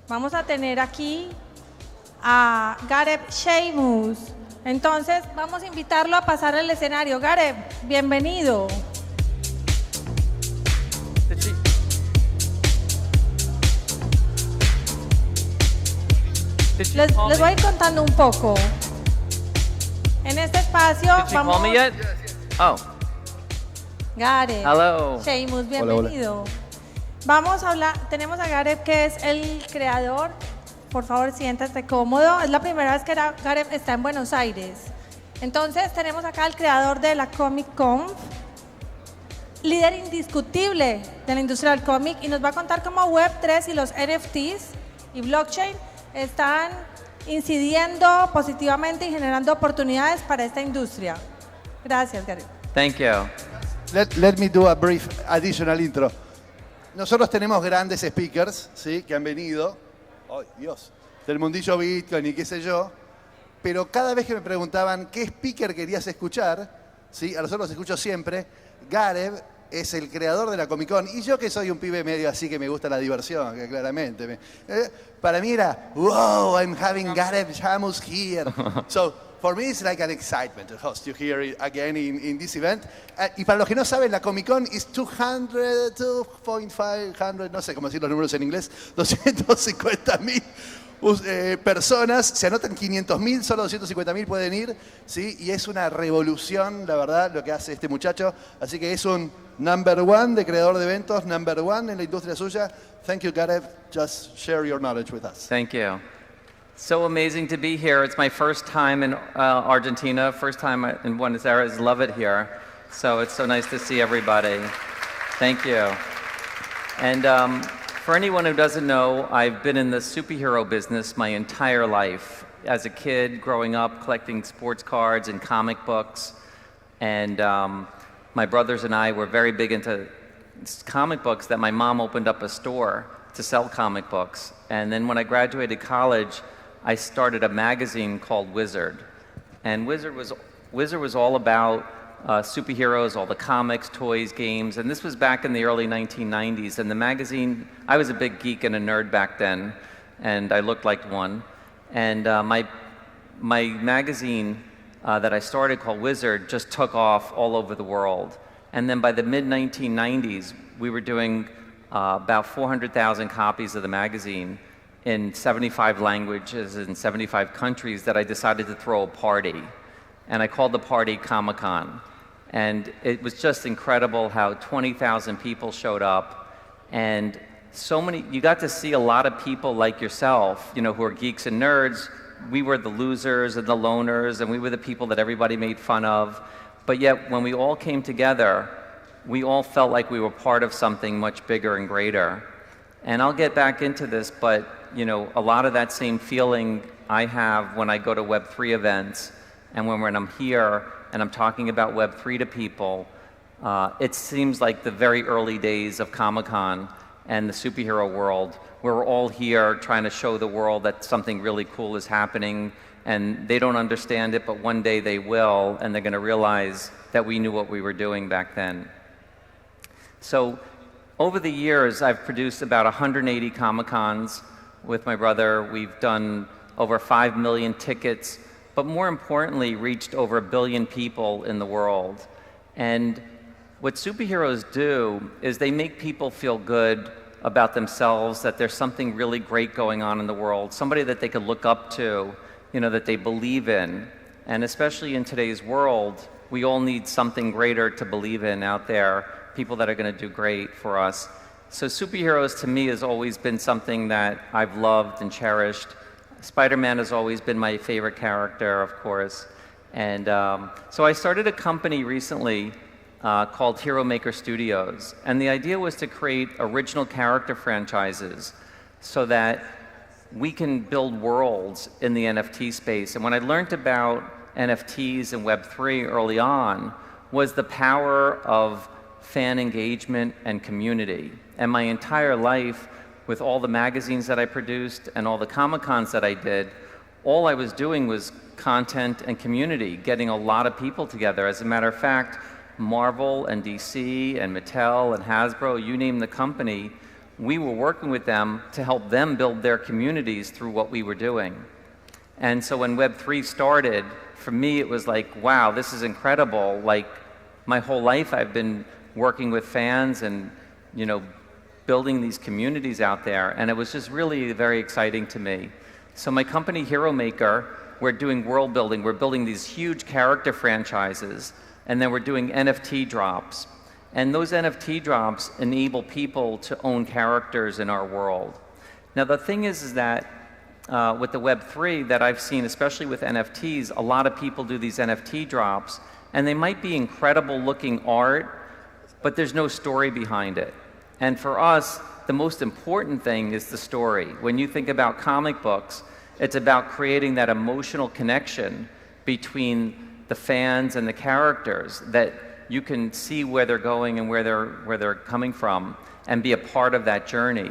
Vamos a tener aquí a Gareb Shamus. Entonces, vamos a invitarlo a pasar el escenario. Gareb, bienvenido. Les voy a ir contando un poco. En este espacio vamos... Call me yet? Oh. Gareb. Hello. Shamus, bienvenido. Hola. Vamos a hablar, tenemos a Gareb, que es el creador. Por favor, siéntate cómodo. Es la primera vez que Gareb está en Buenos Aires. Entonces, tenemos acá al creador de la ComicCon, líder indiscutible de la industria del cómic, y nos va a contar cómo Web3 y los NFTs y blockchain están incidiendo positivamente y generando oportunidades para esta industria. Gracias, Gareb. Thank you. Let me do a brief additional intro. Nosotros tenemos grandes speakers, ¿sí? Que han venido, ¡ay, Dios!, del mundillo Bitcoin y qué sé yo, pero cada vez que me preguntaban qué speaker querías escuchar, ¿sí? A nosotros los escucho siempre. Gareb es el creador de la ComicCon, y yo que soy un pibe medio así que me gusta la diversión, que claramente. Para mí era, wow, I'm having Gareb Shamus here. So, for me, it's like an excitement to host you here again in this event. Y para los que no saben, la ComicCon is 2.500, no sé cómo decir los números en inglés, 250.000 personas. Se anotan 500.000, solo 250.000 pueden ir, ¿sí? Y es una revolución, la verdad, lo que hace este muchacho. Así que es un number one de creador de eventos, number one en la industria suya. Thank you, Gareb. Just share your knowledge with us. Thank you. So amazing to be here. It's my first time in Argentina, first time in Buenos Aires. Love it here. So it's so nice to see everybody. Thank you. And for anyone who doesn't know, I've been in the superhero business my entire life. As a kid, growing up, collecting sports cards and comic books. And my brothers and I were very big into comic books that my mom opened up a store to sell comic books. And then when I graduated college, I started a magazine called Wizard. And Wizard was all about superheroes, all the comics, toys, games, and this was back in the early 1990s. And the magazine, I was a big geek and a nerd back then, and I looked like one. And my magazine that I started called Wizard just took off all over the world. And then by the mid-1990s, we were doing about 400,000 copies of the magazine in 75 languages in 75 countries that I decided to throw a party. And I called the party ComicCon. And it was just incredible how 20,000 people showed up, and so many, you got to see a lot of people like yourself, you know, who are geeks and nerds. We were the losers and the loners, and we were the people that everybody made fun of. But yet, when we all came together, we all felt like we were part of something much bigger and greater. And I'll get back into this, but, you know, a lot of that same feeling I have when I go to Web3 events, and when I'm here and I'm talking about Web3 to people, it seems like the very early days of Comic-Con and the superhero world. We're all here trying to show the world that something really cool is happening, and they don't understand it, but one day they will, and they're going to realize that we knew what we were doing back then. So over the years, I've produced about 180 Comic-Cons with my brother. We've done over 5 million tickets, but more importantly, reached over 1 billion people in the world. And what superheroes do is they make people feel good about themselves, that there's something really great going on in the world, somebody that they could look up to, you know, that they believe in. And especially in today's world, we all need something greater to believe in out there, people that are going to do great for us. So superheroes to me has always been something that I've loved and cherished. Spider-Man has always been my favorite character, of course. And so I started a company recently called Hero Maker Studios. And the idea was to create original character franchises so that we can build worlds in the NFT space. And when I learned about NFTs and Web3 early on was the power of fan engagement and community. And my entire life, with all the magazines that I produced and all the Comic-Cons that I did, all I was doing was content and community, getting a lot of people together. As a matter of fact, Marvel and DC and Mattel and Hasbro, you name the company, we were working with them to help them build their communities through what we were doing. And so when Web3 started, for me it was like, wow, this is incredible. Like, my whole life I've been working with fans and, you know, building these communities out there, and it was just really very exciting to me. So my company, Hero Maker, we're doing world building. We're building these huge character franchises, and then we're doing NFT drops. And those NFT drops enable people to own characters in our world. Now the thing is that with the Web3 that I've seen, especially with NFTs, a lot of people do these NFT drops, and they might be incredible looking art, but there's no story behind it. And for us, the most important thing is the story. When you think about comic books, it's about creating that emotional connection between the fans and the characters, that you can see where they're going and where they're coming from and be a part of that journey.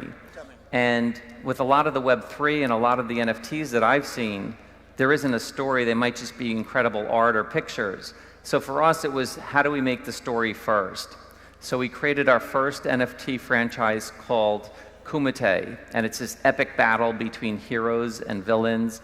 And with a lot of the Web3 and a lot of the NFTs that I've seen, there isn't a story. They might just be incredible art or pictures. So for us, it was, how do we make the story first? So we created our first NFT franchise called Kumite, and it's this epic battle between heroes and villains,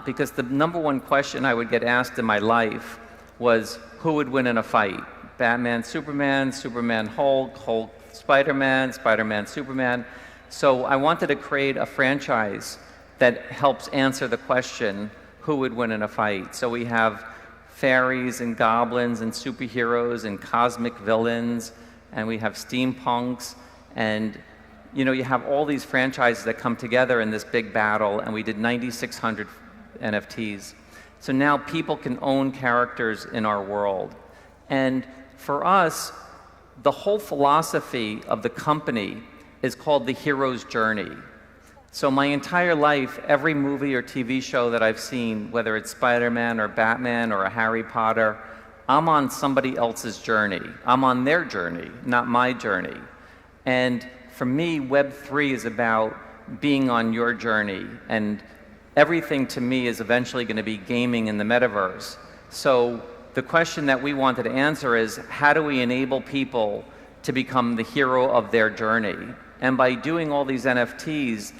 because the #1 question I would get asked in my life was, who would win in a fight? Batman, Superman, Superman, Hulk, Hulk, Spider-Man, Spider-Man, Superman. So I wanted to create a franchise that helps answer the question, who would win in a fight? So we have fairies and goblins and superheroes and cosmic villains, and we have steampunks, and you know, you have all these franchises that come together in this big battle, and we did 9,600 NFTs. So now people can own characters in our world. And for us, the whole philosophy of the company is called the hero's journey. So my entire life, every movie or TV show that I've seen, whether it's Spider-Man or Batman or a Harry Potter, I'm on somebody else's journey. I'm on their journey, not my journey. And for me, Web3 is about being on your journey, and everything to me is eventually going to be gaming in the metaverse. So the question that we wanted to answer is, how do we enable people to become the hero of their journey? And by doing all these NFTs,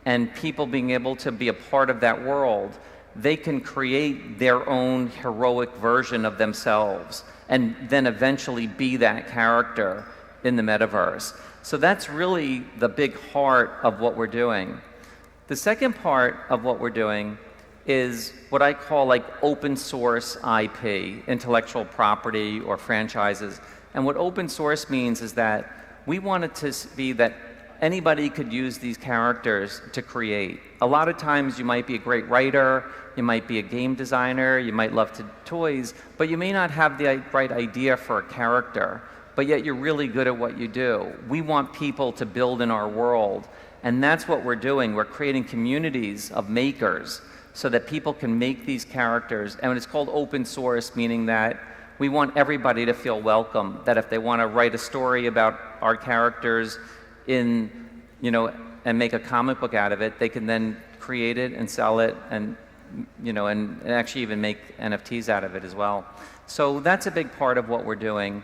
and people being able to be a part of that world, they can create their own heroic version of themselves and then eventually be that character in the metaverse. So that's really the big heart of what we're doing. The second part of what we're doing is what I call like open source IP, intellectual property or franchises. And what open source means is that we want it to be that anybody could use these characters to create. A lot of times you might be a great writer, you might be a game designer, you might love toys, but you may not have the right idea for a character, but yet you're really good at what you do. We want people to build in our world, and that's what we're doing. We're creating communities of makers so that people can make these characters, and it's called open source, meaning that we want everybody to feel welcome, that if they want to write a story about our characters in, you know, and make a comic book out of it, they can then create it and sell it, and you know, and actually even make NFTs out of it as well. So that's a big part of what we're doing,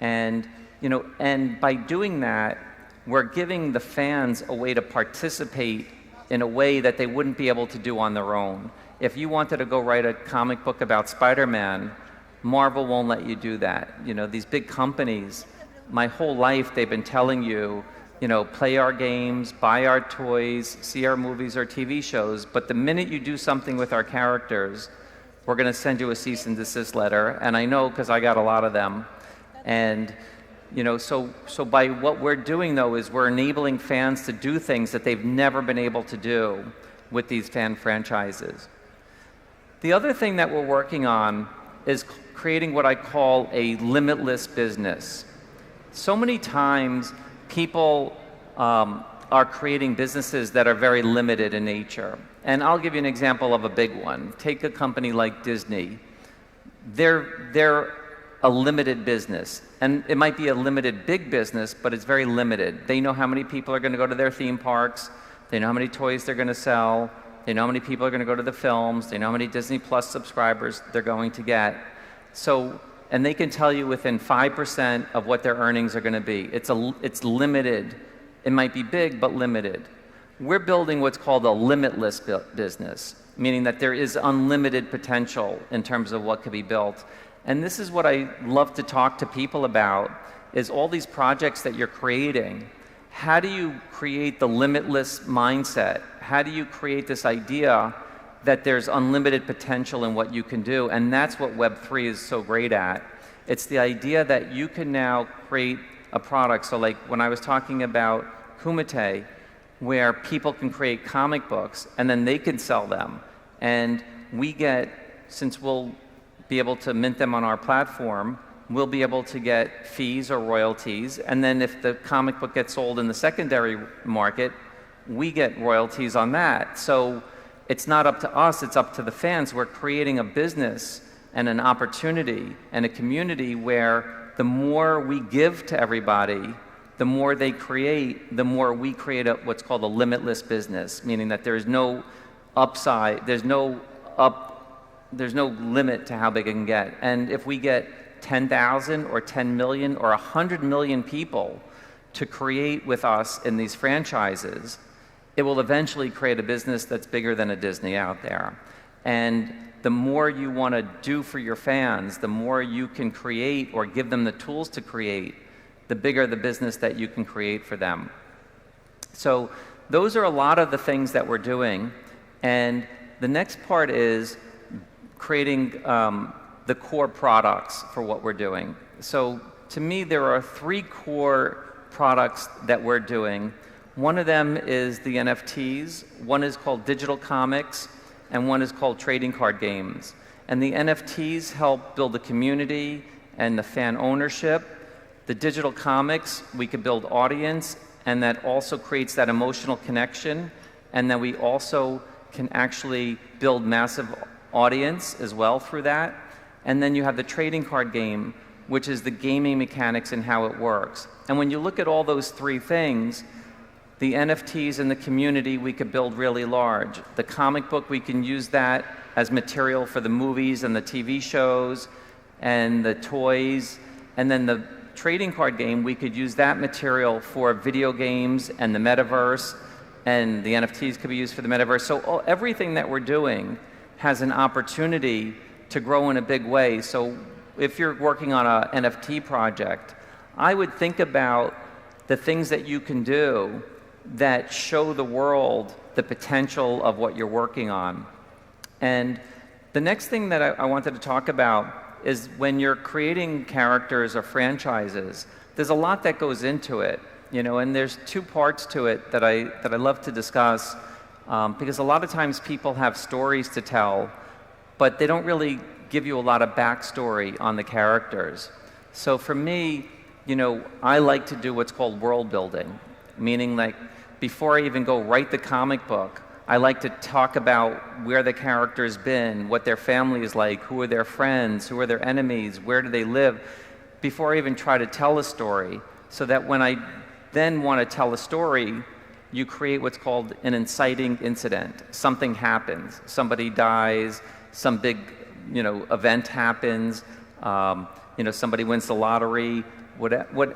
and you know, and by doing that, we're giving the fans a way to participate in a way that they wouldn't be able to do on their own. If you wanted to go write a comic book about Spider-Man, Marvel won't let you do that. You know, these big companies, my whole life they've been telling you, you know, play our games, buy our toys, see our movies or TV shows, but the minute you do something with our characters, we're going to send you a cease and desist letter. And I know because I got a lot of them. And you know, so by what we're doing though is we're enabling fans to do things that they've never been able to do with these fan franchises. The other thing that we're working on is creating what I call a limitless business. So many times people are creating businesses that are very limited in nature. And I'll give you an example of a big one. Take a company like Disney. They're a limited business. And it might be a limited big business, but it's very limited. They know how many people are going to go to their theme parks. They know how many toys they're going to sell. They know how many people are going to go to the films. They know how many Disney Plus subscribers they're going to get. So, and they can tell you within 5% of what their earnings are going to be. It's limited it might be big but limited. We're building what's called a limitless business, meaning that there is unlimited potential in terms of what could be built. And this is what I love to talk to people about, is all these projects that you're creating. How do you create the limitless mindset? How do you create this idea that there's unlimited potential in what you can do? And that's what Web3 is so great at. It's the idea that you can now create a product. So like when I was talking about Kumite, where people can create comic books and then they can sell them. And we get, since we'll be able to mint them on our platform, we'll be able to get fees or royalties. And then if the comic book gets sold in the secondary market, we get royalties on that. So it's not up to us, it's up to the fans. We're creating a business and an opportunity and a community where the more we give to everybody, the more they create, the more we create what's called a limitless business, meaning that there's no upside, there's no limit to how big it can get. And if we get 10,000 or 10 million or 100 million people to create with us in these franchises, it will eventually create a business that's bigger than a Disney out there. And the more you want to do for your fans, the more you can create or give them the tools to create, the bigger the business that you can create for them. So those are a lot of the things that we're doing. And the next part is creating the core products for what we're doing. So to me, there are 3 core products that we're doing. One of them is the NFTs, one is called digital comics, and one is called trading card games. And the NFTs help build the community and the fan ownership. The digital comics, we could build audience, and that also creates that emotional connection, and then we also can actually build massive audience as well through that. And then you have the trading card game, which is the gaming mechanics and how it works. And when you look at all those 3 things, the NFTs and the community we could build really large. The comic book, we can use that as material for the movies and the TV shows and the toys. And then the trading card game, we could use that material for video games and the metaverse, and the NFTs could be used for the metaverse. So everything that we're doing has an opportunity to grow in a big way. So if you're working on an NFT project, I would think about the things that you can do that show the world the potential of what you're working on. And the next thing that I wanted to talk about is when you're creating characters or franchises, there's a lot that goes into it, you know, and there's 2 parts to it that I love to discuss, because a lot of times people have stories to tell, but they don't really give you a lot of backstory on the characters. So for me, you know, I like to do what's called world building, meaning like before I even go write the comic book, I like to talk about where the character's been, what their family is like, who are their friends, who are their enemies, where do they live, before I even try to tell a story, so that when I then want to tell a story, you create what's called an inciting incident. Something happens, somebody dies, some big, you know, event happens, you know, somebody wins the lottery,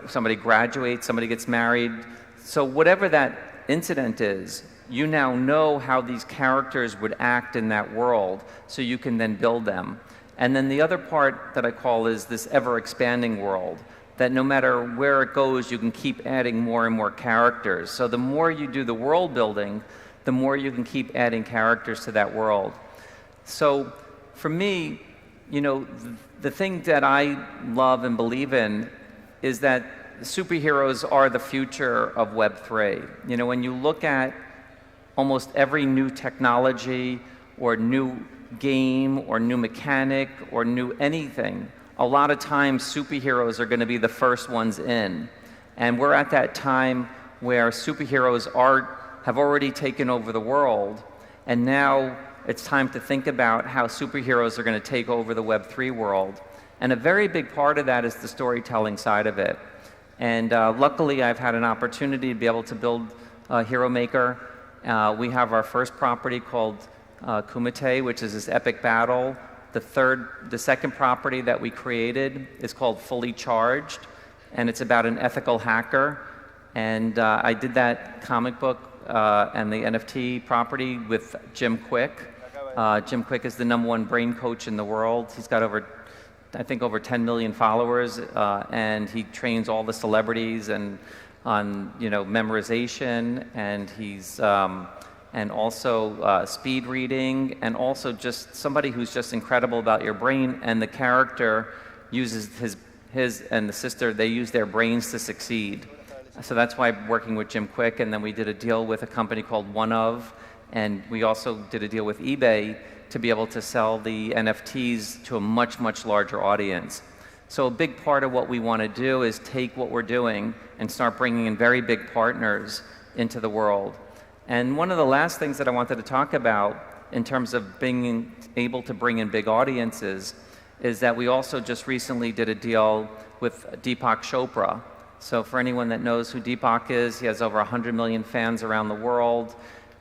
somebody graduates, somebody gets married. So whatever that incident is, you now know how these characters would act in that world, so you can then build them. And then the other part that I call is this ever-expanding world, that no matter where it goes, you can keep adding more and more characters. So the more you do the world building, the more you can keep adding characters to that world. So for me, you know, the thing that I love and believe in is that superheroes are the future of Web3. You know, when you look at almost every new technology or new game or new mechanic or new anything, a lot of times superheroes are going to be the first ones in. And we're at that time where superheroes have already taken over the world, and now it's time to think about how superheroes are going to take over the Web3 world. And a very big part of that is the storytelling side of it. And luckily, I've had an opportunity to be able to build Hero Maker. We have our first property called Kumite, which is this epic battle. The second property that we created is called Fully Charged, and it's about an ethical hacker. And I did that comic book and the NFT property with Jim Quick. Jim Quick is the #1 brain coach in the world. He's got over 10 million followers, and he trains all the celebrities and on memorization, and he's and also speed reading, and also just somebody who's just incredible about your brain. And the character uses his and the sister, they use their brains to succeed. So that's why I'm working with Jim Quick, and then we did a deal with a company called One Of, and we also did a deal with eBay to be able to sell the NFTs to a much, much larger audience. So a big part of what we want to do is take what we're doing and start bringing in very big partners into the world. And one of the last things that I wanted to talk about in terms of being able to bring in big audiences is that we also just recently did a deal with Deepak Chopra. So for anyone that knows who Deepak is, he has over 100 million fans around the world.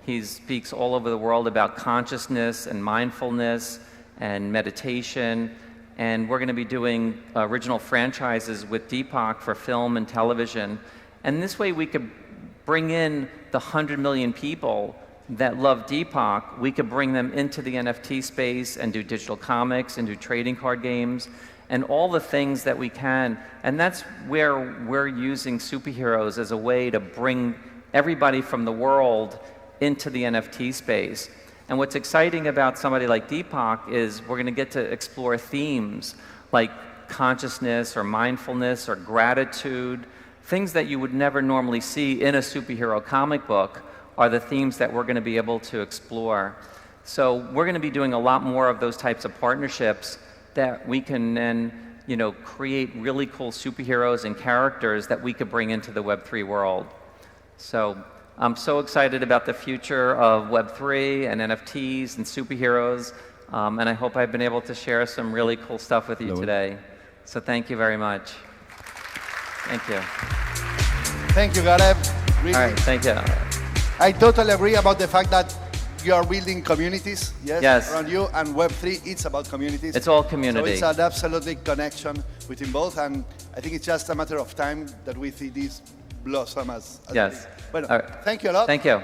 He speaks all over the world about consciousness and mindfulness and meditation. And we're going to be doing original franchises with Deepak for film and television. And this way we could bring in the 100 million people that love Deepak. We could bring them into the NFT space and do digital comics and do trading card games and all the things that we can. And that's where we're using superheroes as a way to bring everybody from the world into the NFT space. And what's exciting about somebody like Deepak is we're going to get to explore themes like consciousness or mindfulness or gratitude. Things that you would never normally see in a superhero comic book are the themes that we're going to be able to explore. So we're going to be doing a lot more of those types of partnerships that we can then, create really cool superheroes and characters that we could bring into the Web3 world. So I'm so excited about the future of Web3 and NFTs and superheroes, and I hope I've been able to share some really cool stuff with you today. So thank you very much. Thank you. Thank you, Gareb. Really. All right, thank you. I totally agree about the fact that you are building communities, Yes. around you, and Web3, it's about communities. It's all community. So it's an absolutely connection between both, and I think it's just a matter of time that we see this blossom as Yes. Bueno, All right. thank you a lot. Thank you.